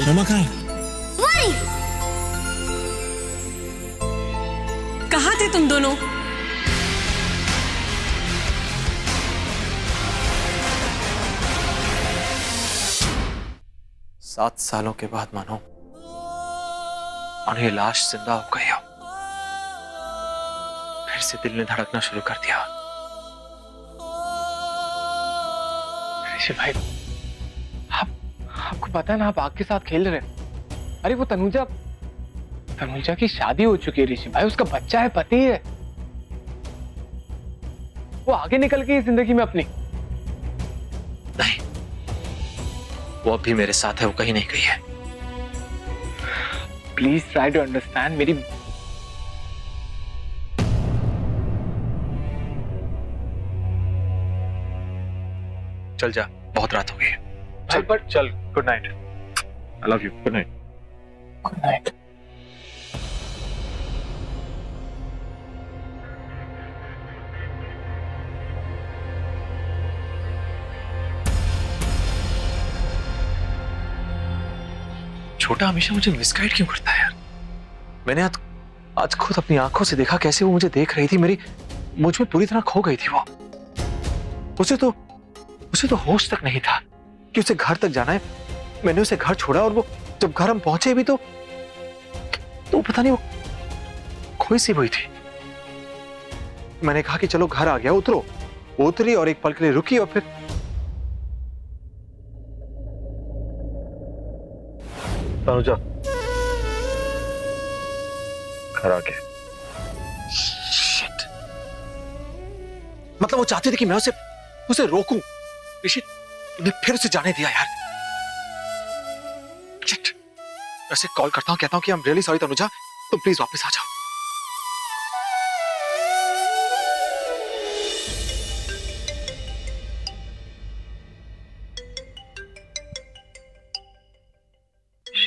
मामा कहाँ है? वही। कहाँ थे तुम दोनों? सात सालों के बाद मानो और ये लाश जिंदा हो गई हो। फिर से दिल ने धड़कना शुरू कर दिया। ऋषि भाई, आपको पता है ना, आप आग के साथ खेल रहे हैं। अरे वो तनुजा की शादी हो चुकी है ऋषि भाई, उसका बच्चा है, पति है। वो आगे निकल गई जिंदगी में अपनी। नहीं, वो अब भी मेरे साथ है, वो कहीं नहीं गई है। प्लीज ट्राई टू अंडरस्टैंड मेरी। चल जा, बहुत रात हो गई है। चल पर चल, good night. I love you. Good night. Good night. छोटा हमेशा मुझे मिसगाइड क्यों करता है यार? मैंने आज खुद अपनी आंखों से देखा कैसे वो मुझे देख रही थी। मुझ में पूरी तरह खो गई थी वो। उसे तो होश तक नहीं था कि उसे घर तक जाना है। मैंने उसे घर छोड़ा और वो जब घर हम पहुंचे भी तो पता नहीं वो खोई सी हुई थी। मैंने कहा कि चलो घर आ गया, उतरो। वो उतरी और एक पल के लिए रुकी और फिर तनुजा घर आ गया। Shit. मतलब वो चाहती थी कि मैं उसे रोकूं। ऋषि, तुमने फिर उसे जाने दिया यार। Shit. ऐसे कॉल करता हूं, कहता हूं कि I am really sorry Tanuja, तुम प्लीज वापस आ जाओ।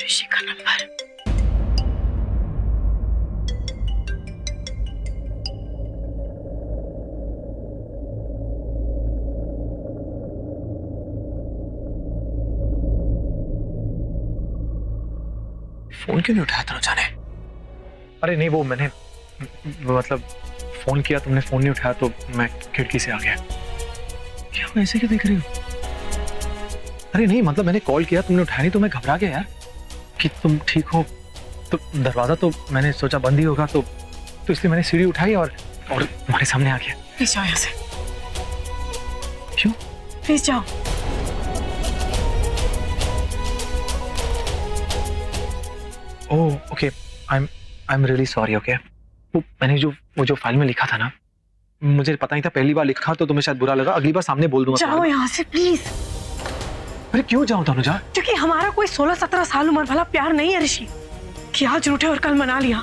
ऋषि का नंबर। फोन क्यों नहीं उठाया तनुजा ने? अरे नहीं, वो मैंने मतलब फोन किया, तुमने फोन नहीं उठाया तो मैं खिड़की से आ गया। क्या हुआ, ऐसे क्यों देख रही हो? अरे नहीं, मतलब मैंने कॉल किया, तुमने उठाया नहीं तो मैं घबरा गया यार कि तुम ठीक हो। तो दरवाजा तो मैंने सोचा बंद ही होगा, तो इसलिए मैंने सीढ़ी उठाई और तुम्हारे सामने आ गया। प्लीज जाओ यहाँ से। क्यों? प्लीज जाओ। Oh okay, I am really sorry. Okay, वो मैंने वो जो फाइल में लिखा था ना, मुझे पता नहीं था, पहली बार लिखा तो तुम्हें शायद बुरा लगा। अगली बार सामने बोल दूंगा। जाओ यहाँ से प्लीज। अरे क्यों जाऊं तनुजा? क्योंकि हमारा कोई 16-17 साल उम्र वाला प्यार नहीं है ऋषि कि आज रूठे और कल मना लिया।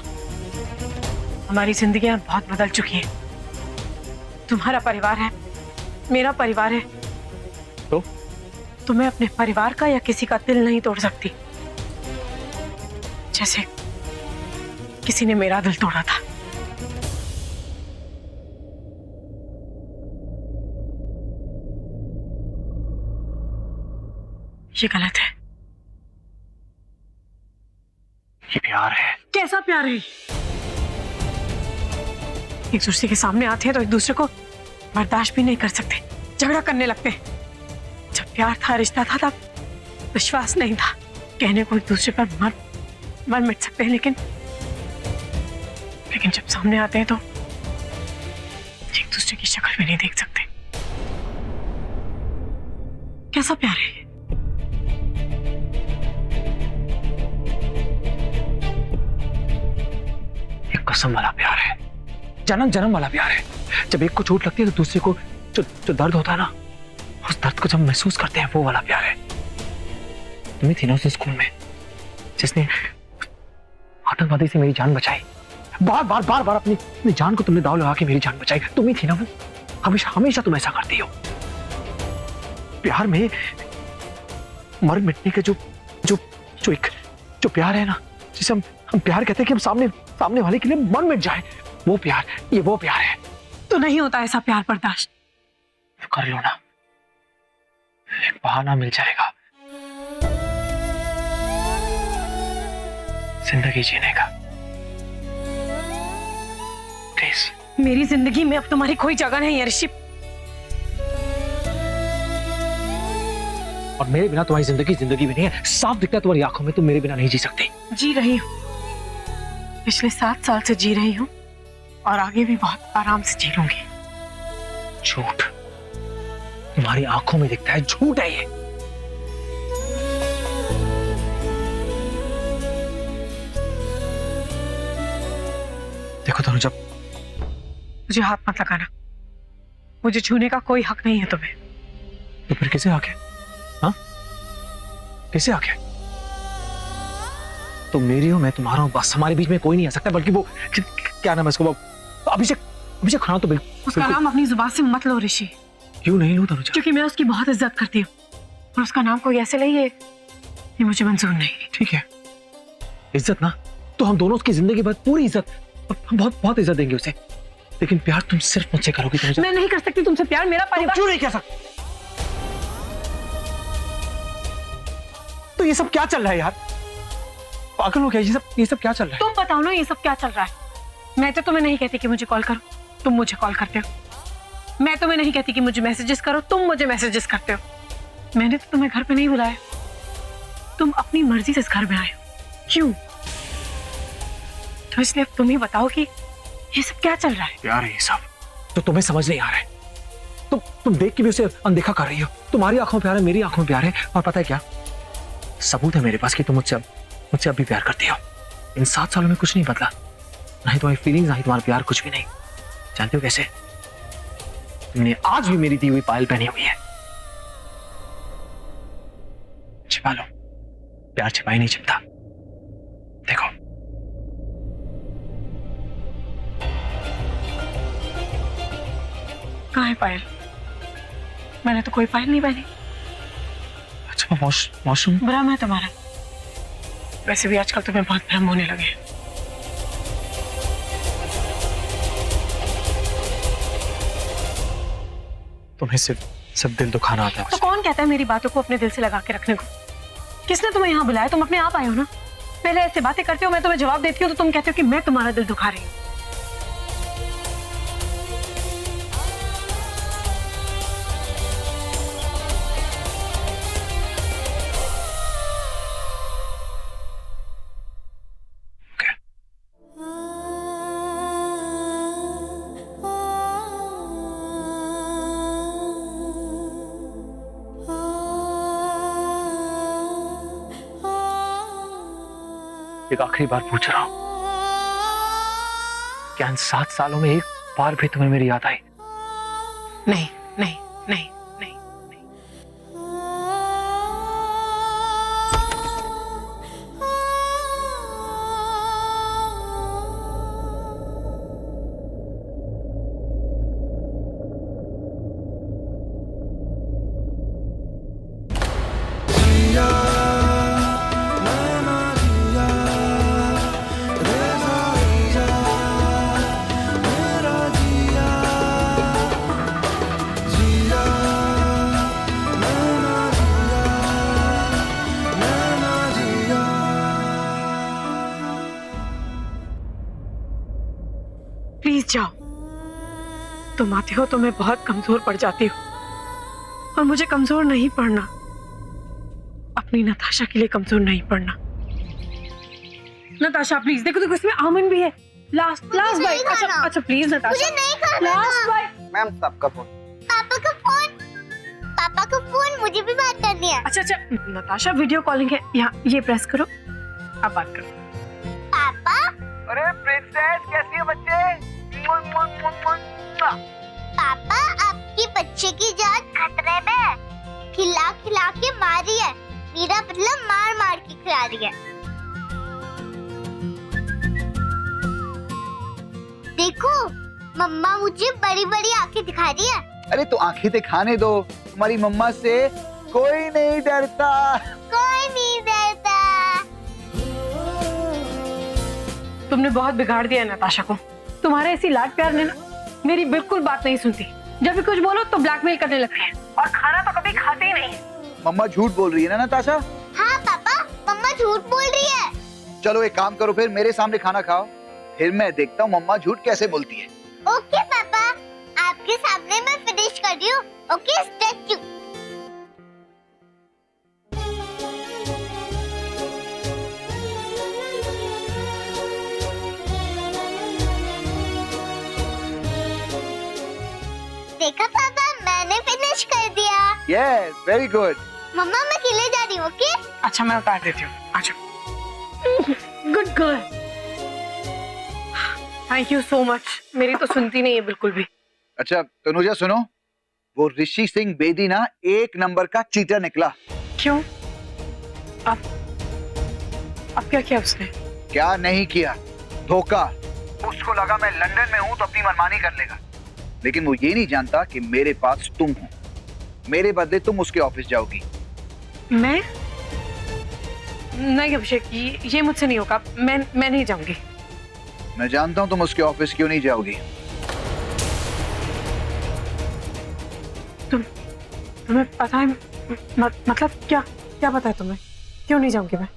हमारी जिंदगियां बहुत बदल चुकी हैं। तुम्हारा परिवार है, मेरा परिवार है, तो मैं अपने परिवार का या किसी का दिल नहीं तोड़ सकती जैसे किसी ने मेरा दिल तोड़ा था। ये गलत है। ये प्यार है। कैसा प्यार है? एक दूसरे के सामने आते हैं तो एक दूसरे को बर्दाश्त भी नहीं कर सकते, झगड़ा करने लगते हैं। जब प्यार था, रिश्ता था, तब विश्वास नहीं था। कहने को एक दूसरे पर मर मिट सकते हैं, लेकिन जब सामने आते हैं तो एक दूसरे की शक्ल भी नहीं देख सकते। कैसा प्यार है? कसम वाला प्यार है, जन्म जन्म वाला प्यार है। जब एक को चोट लगती है तो दूसरे को जो दर्द होता है ना, उस दर्द को जब महसूस करते हैं, वो वाला प्यार है। तुम्ही थी ना उस स्कूल में जिसने आतंकवादी से मेरी जान बचाई। बार बार अपनी जान को तुमने दाव लगा के मेरी जान बचाई। तुम्ही थी ना वो। हमेशा हमेशा तुम ऐसा करती हो। प्यार में मर मिटने के जो प्यार है ना, जिसे हम प्यार कहते हैं कि हम सामने वाले के लिए मर मिट जाए, वो प्यार, ये वो प्यार है। तो नहीं होता ऐसा प्यार बर्दाश्त। कर लो ना, एक बहाना मिल जाएगा। जिंदगी जीने का। प्लीज। मेरी जिंदगी में अब तुम्हारी कोई जगह नहीं है ऋषि। और मेरे बिना तुम्हारी जिंदगी भी नहीं है। साफ दिखता है तुम्हारी आंखों में, तुम मेरे बिना नहीं जी सकती। जी रही हूँ, पिछले 7 साल से जी रही हूँ और आगे भी बहुत आराम से जी लूंगी। झूठ तुम्हारी आंखों में दिखता है, झूठ है ये। देखो तनुजा, मुझे हाथ मत लगाना, मुझे छूने का कोई हक नहीं है तुम्हें। तो फिर कैसे आके? हाँ, कैसे आके? तुम मेरी हो, मैं तुम्हारा हूं, बस हमारे बीच में कोई नहीं आ सकता। बल्कि वो क्या नाम है उसको, अभिषेक खाना तो बिल्कुल। उसका नाम अपनी जुबान से मत लो ऋषि। क्यों नहीं लूं तनुजा? क्योंकि मैं उसकी बहुत इज्जत करती हूँ और उसका नाम कोई ऐसे ले ये मुझे मंजूर नहीं। ठीक है, इज्जत ना, तो हम दोनों उसकी जिंदगी भर पूरी इज्जत, हम बहुत बहुत इज्जत देंगे उसे। लेकिन प्यार तुम सिर्फ मुझसे करोगी तनुजा। मैं नहीं कर सकती तुमसे प्यार, मेरा परिवार। क्यों नहीं कर सकती? तो ये सब क्या चल रहा है यार? पागल हो गया, ये सब क्या चल रहा है? तुम बताओ ना ये सब क्या चल रहा है। मैं तो तुम्हें नहीं कहती कि मुझे कॉल करो, तुम मुझे कॉल करते हो। मैं तुम्हें नहीं कहती कि मुझे मैसेजेस करो, तुम मुझे मैसेजेस करते हो। मैंने तो तुम्हें घर पे नहीं बुलाया, तुम अपनी मर्जी से इस घर में आए हो। क्यों? तो इसलिए अब तुम ही बताओ कि ये सब क्या चल रहा है। प्यार है ये सब, तो तुम्हें समझ नहीं आ रहा है। तुम देख के भी उसे अनदेखा कर रही हो। तुम्हारी आंखों में प्यार है, मेरी आंखों में प्यार है। और पता है क्या, सबूत है मेरे पास कि तुम मुझसे अब भी प्यार करती हो। इन 7 सालों में कुछ नहीं बदला, ना ही तुम्हारी फीलिंग्स, ना ही तुम्हारा प्यार, कुछ भी नहीं। जानते हो कैसे? तुमने आज भी मेरी दी हुई पायल पहनी हुई है। छिपा लो, प्यार छिपाई नहीं छिपता। देखो, कहाँ है पायल? मैंने तो कोई पायल नहीं पहनी। अच्छा मौसम भ्रम है तुम्हारा। वैसे भी आजकल तुम्हें बहुत भ्रम होने लगे हैं। तुम्हें सिर्फ दिल दुखाना आता है। तो कौन कहता है मेरी बातों को अपने दिल से लगा के रखने को? किसने तुम्हें यहाँ बुलाया? तुम अपने आप आए हो ना। पहले ऐसे बातें करते हो, मैं तुम्हें जवाब देती हूँ तो तुम कहते हो कि मैं तुम्हारा दिल दुखा रही हूँ। एक आखिरी बार पूछ रहा हूं, क्या इन 7 सालों में एक बार भी तुम्हें मेरी याद आई? नहीं नहीं नहीं नहीं नहीं। प्लीज जाओ। तुम आते हो तो मैं बहुत कमजोर पड़ जाती हूँ और मुझे कमजोर नहीं पड़ना, अपनी नताशा के लिए कमजोर नहीं पड़ना। नताशा प्लीज, देखो देखो इसमें आमंड भी है। Last bite. अच्छा प्लीज नताशा, मुझे नहीं खाना। Last bite. मैम सबका फोन। पापा का फोन मुझे भी बात करनी है। अच्छा नताशा वीडियो कॉलिंग है, यहाँ ये प्रेस करो, आप बात करो। पापा अरे प्रिंसेस कैसी है बच्चे? पापा आपकी बच्चे की जान खतरे में है। खिला खिला के मारी है, मेरा मतलब मार मार के खिला रही है। देखो मम्मा मुझे बड़ी बड़ी आंखें दिखा रही है। अरे तो आंखें दिखाने दो, तुम्हारी मम्मा से कोई नहीं डरता। कोई नहीं डरता। तुमने बहुत बिगाड़ दिया नताशा को। तुम्हारे ऐसी लाड प्यार ने ना मेरी बिल्कुल बात नहीं सुनती। जब भी कुछ बोलो तो ब्लैकमेल करने लगती है और खाना तो कभी खाते ही नहीं है। मम्मा झूठ बोल रही है ना नताशा? हाँ पापा, मम्मा झूठ बोल रही है। चलो एक काम करो, फिर मेरे सामने खाना खाओ, फिर मैं देखता हूँ मम्मा झूठ कैसे बोलती है। ओके पापा, आपके सामने मैं फिनिश कर रही हूँ। Okay statue. देखा पापा, मैंने फिनिश कर दिया। Yes, very good. मम्मा मैं खिले जा रही हूँ। ओके अच्छा मैं उतार देती हूँ, अच्छा। Good girl, thank you so much. मेरी तो सुनती नहीं है बिल्कुल भी। अच्छा तनुजा सुनो, वो ऋषि सिंह बेदी ना एक नंबर का चीटर निकला। क्यों? अब क्या किया उसने? क्या नहीं किया, धोखा। उसको लगा मैं लंदन में हूँ तो अपनी मनमानी कर लेगा, लेकिन वो ये नहीं जानता कि मेरे पास तुम हो। मेरे बदले तुम उसके ऑफिस जाओगी। मैं नहीं अभिषेक, ये मुझसे नहीं होगा। मैं नहीं जाऊंगी। मैं जानता हूँ तुम उसके ऑफिस क्यों नहीं जाओगी। तुम्हें पता है मतलब क्या पता है तुम्हें? क्यों नहीं जाऊंगी मैं?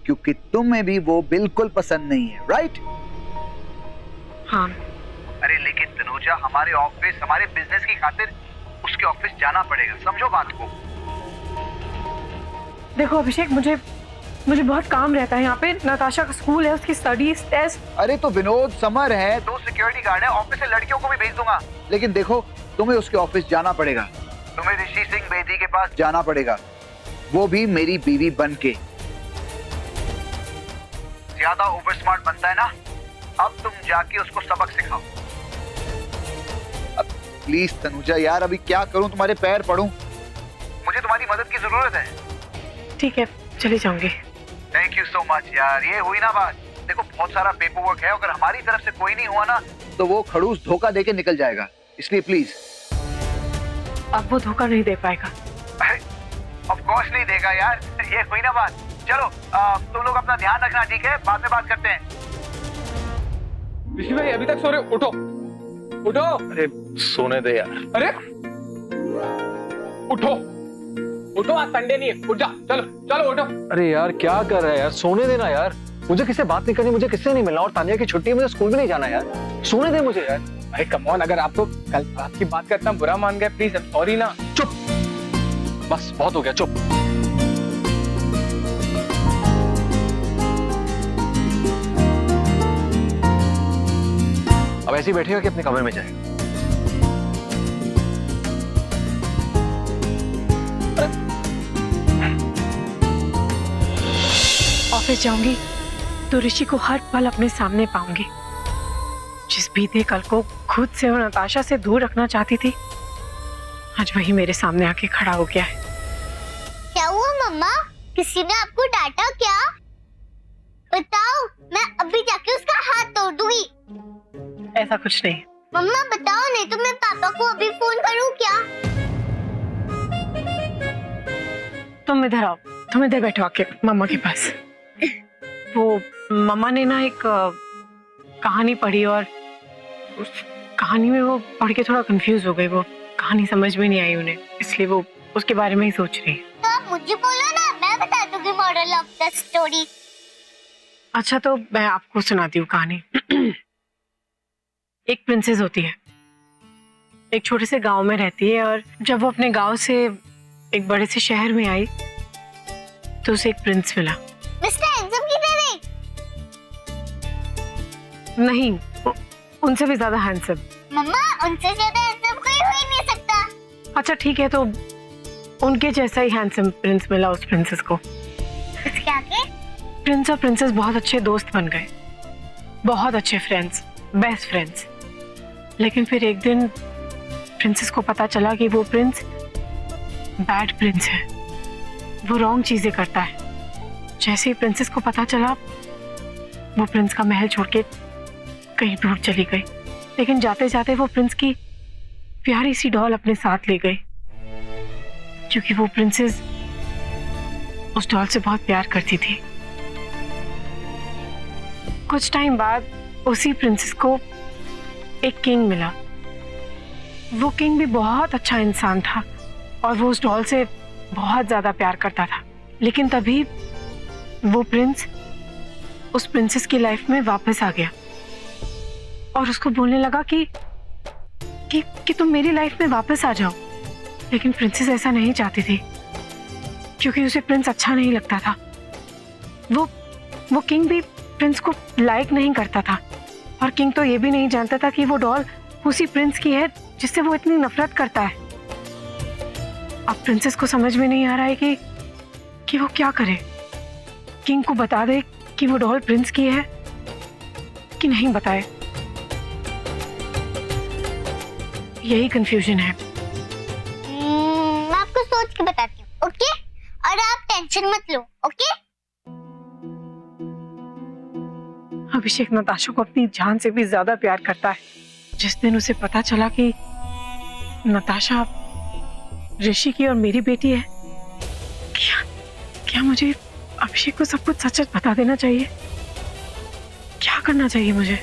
क्योंकि तुम्हें भी वो बिल्कुल पसंद नहीं है, राइट? हाँ। अरे लेकिन तनुजा, हमारे ऑफिस, हमारे बिजनेस की खातिर उसके ऑफिस जाना पड़ेगा, समझो बात को। देखो अभिषेक, मुझे बहुत काम रहता है यहाँ पे। नताशा का स्कूल है, उसकी स्टडीज, टेस्ट। अरे तो विनोद, समर है, 2 सिक्योरिटी गार्ड है, ऑफिस से लड़कियों को भी भेज दूंगा। लेकिन देखो, तुम्हें उसके ऑफिस जाना पड़ेगा। तुम्हें ऋषि सिंह बेदी के पास जाना पड़ेगा, वो भी मेरी बीवी बन के। ज्यादा ओवर स्मार्ट बनता है ना, अब तुम जाके उसको सबक सिखाओ। अब प्लीज तनुजा यार, अभी क्या करूं, तुम्हारे पैर पड़ूं? मुझे तुम्हारी मदद की जरूरत है। ठीक है, चली जाऊंगी। थैंक यू सो मच यार, ये हुई ना बात। देखो बहुत सारा पेपर वर्क है, अगर हमारी तरफ से कोई नहीं हुआ ना तो वो खड़ूस धोखा देके निकल जाएगा, इसलिए प्लीज। अब वो धोखा नहीं दे पाएगा। ऑफ कोर्स नहीं देगा यार, ये हुई ना बात। चलो तुम लोग अपना ध्यान रखना, ठीक है? बाद में बात करते हैं। ऋषि भाई अभी तक सो रहे, उठो उठो। अरे सोने दे यार। अरे उठो उठो, आज संडे नहीं है, उठ जा। चलो चलो उठो। अरे यार क्या कर रहा है यार, सोने देना यार। मुझे किससे बात नहीं करनी, मुझे किससे नहीं मिलना, और तानिया की छुट्टी है, मुझे स्कूल भी नहीं जाना यार। सोने दे मुझे यार। भाई कम ऑन, अगर आपको कल आपकी बात का इतना बुरा मान गए, प्लीज सॉरी ना। चुप, बस बहुत हो गया, चुप। अब ऐसे ही बैठेगा कि अपने कमरे में जाएगा। ऑफिस जाऊंगी तो ऋषि को हर पल अपने सामने पाऊंगी। जिस बीते कल को खुद से और नताशा से दूर रखना चाहती थी, आज वही मेरे सामने आके खड़ा हो गया है। क्या हुआ मम्मा? किसी ने आपको डांटा क्या? बताओ, मैं अभी जाके उसका हाथ तोड़ दूंगी। ऐसा कुछ नहीं। मम्मा बताओ, नहीं तो मैं पापा को अभी फोन करूं क्या? तुम इधर आओ, तुम इधर बैठो आके मम्मा के पास। वो मम्मा ने ना एक कहानी पढ़ी, और उस कहानी में वो पढ़ के थोड़ा कंफ्यूज हो गई। वो कहानी समझ में नहीं आई उन्हें, इसलिए वो उसके बारे में ही सोच रही है। तो आप मुझे बोलो ना, मैं बता दूंगी मॉरल ऑफ द स्टोरी। अच्छा तो मैं आपको सुनाती हूँ कहानी। एक प्रिंसेस होती है, एक छोटे से गांव में रहती है, और जब वो अपने गांव से एक बड़े से शहर में आई तो उसे एक प्रिंस मिला। मिस्टर हैंडसम की तरह? नहीं, उनसे भी ज्यादा हैंडसम। मम्मा, उनसे ज्यादा हैंडसम कोई हो ही नहीं सकता। अच्छा ठीक है, तो उनके जैसा ही हैंडसम प्रिंस मिला उस प्रिंसेस को। इसके आगे? प्रिंस और प्रिंसेस बहुत अच्छे दोस्त बन गए, बहुत अच्छे फ्रेंड्स, बेस्ट फ्रेंड्स। लेकिन फिर एक दिन प्रिंसेस को पता चला कि वो प्रिंस बैड प्रिंस है, वो रॉन्ग चीजें करता है। जैसे ही प्रिंसेस को पता चला, वो प्रिंस का महल छोड़ के कहीं दूर चली गई। लेकिन जाते जाते वो प्रिंस की प्यारी सी डॉल अपने साथ ले गई, क्योंकि वो प्रिंसेस उस डॉल से बहुत प्यार करती थी। कुछ टाइम बाद उसी प्रिंसेस को एक किंग मिला। वो किंग भी बहुत अच्छा इंसान था, और वो उस डॉल से बहुत ज्यादा प्यार करता था। लेकिन तभी वो प्रिंस उस प्रिंसेस की लाइफ में वापस आ गया और उसको बोलने लगा कि तुम मेरी लाइफ में वापस आ जाओ। लेकिन प्रिंसेस ऐसा नहीं चाहती थी क्योंकि उसे प्रिंस अच्छा नहीं लगता था। वो किंग भी प्रिंस को लाइक नहीं करता था और किंग तो ये भी नहीं जानता था कि वो डॉल उसी प्रिंस की है जिससे वो इतनी नफरत करता है। अब प्रिंसेस को समझ में नहीं आ रहा है कि वो क्या करे। किंग को बता दे कि वो डॉल प्रिंस की है कि नहीं बताए, यही कंफ्यूजन है। मैं आपको सोच के बताती हूँ, ओके? और आप टेंशन मत लो, ओके? अभिषेक नताशा को अपनी जान से भी ज्यादा प्यार करता है। जिस दिन उसे पता चला कि नताशा ऋषि की और मेरी बेटी है, क्या मुझे अभिषेक को सब कुछ सच सच बता देना चाहिए? क्या करना चाहिए मुझे?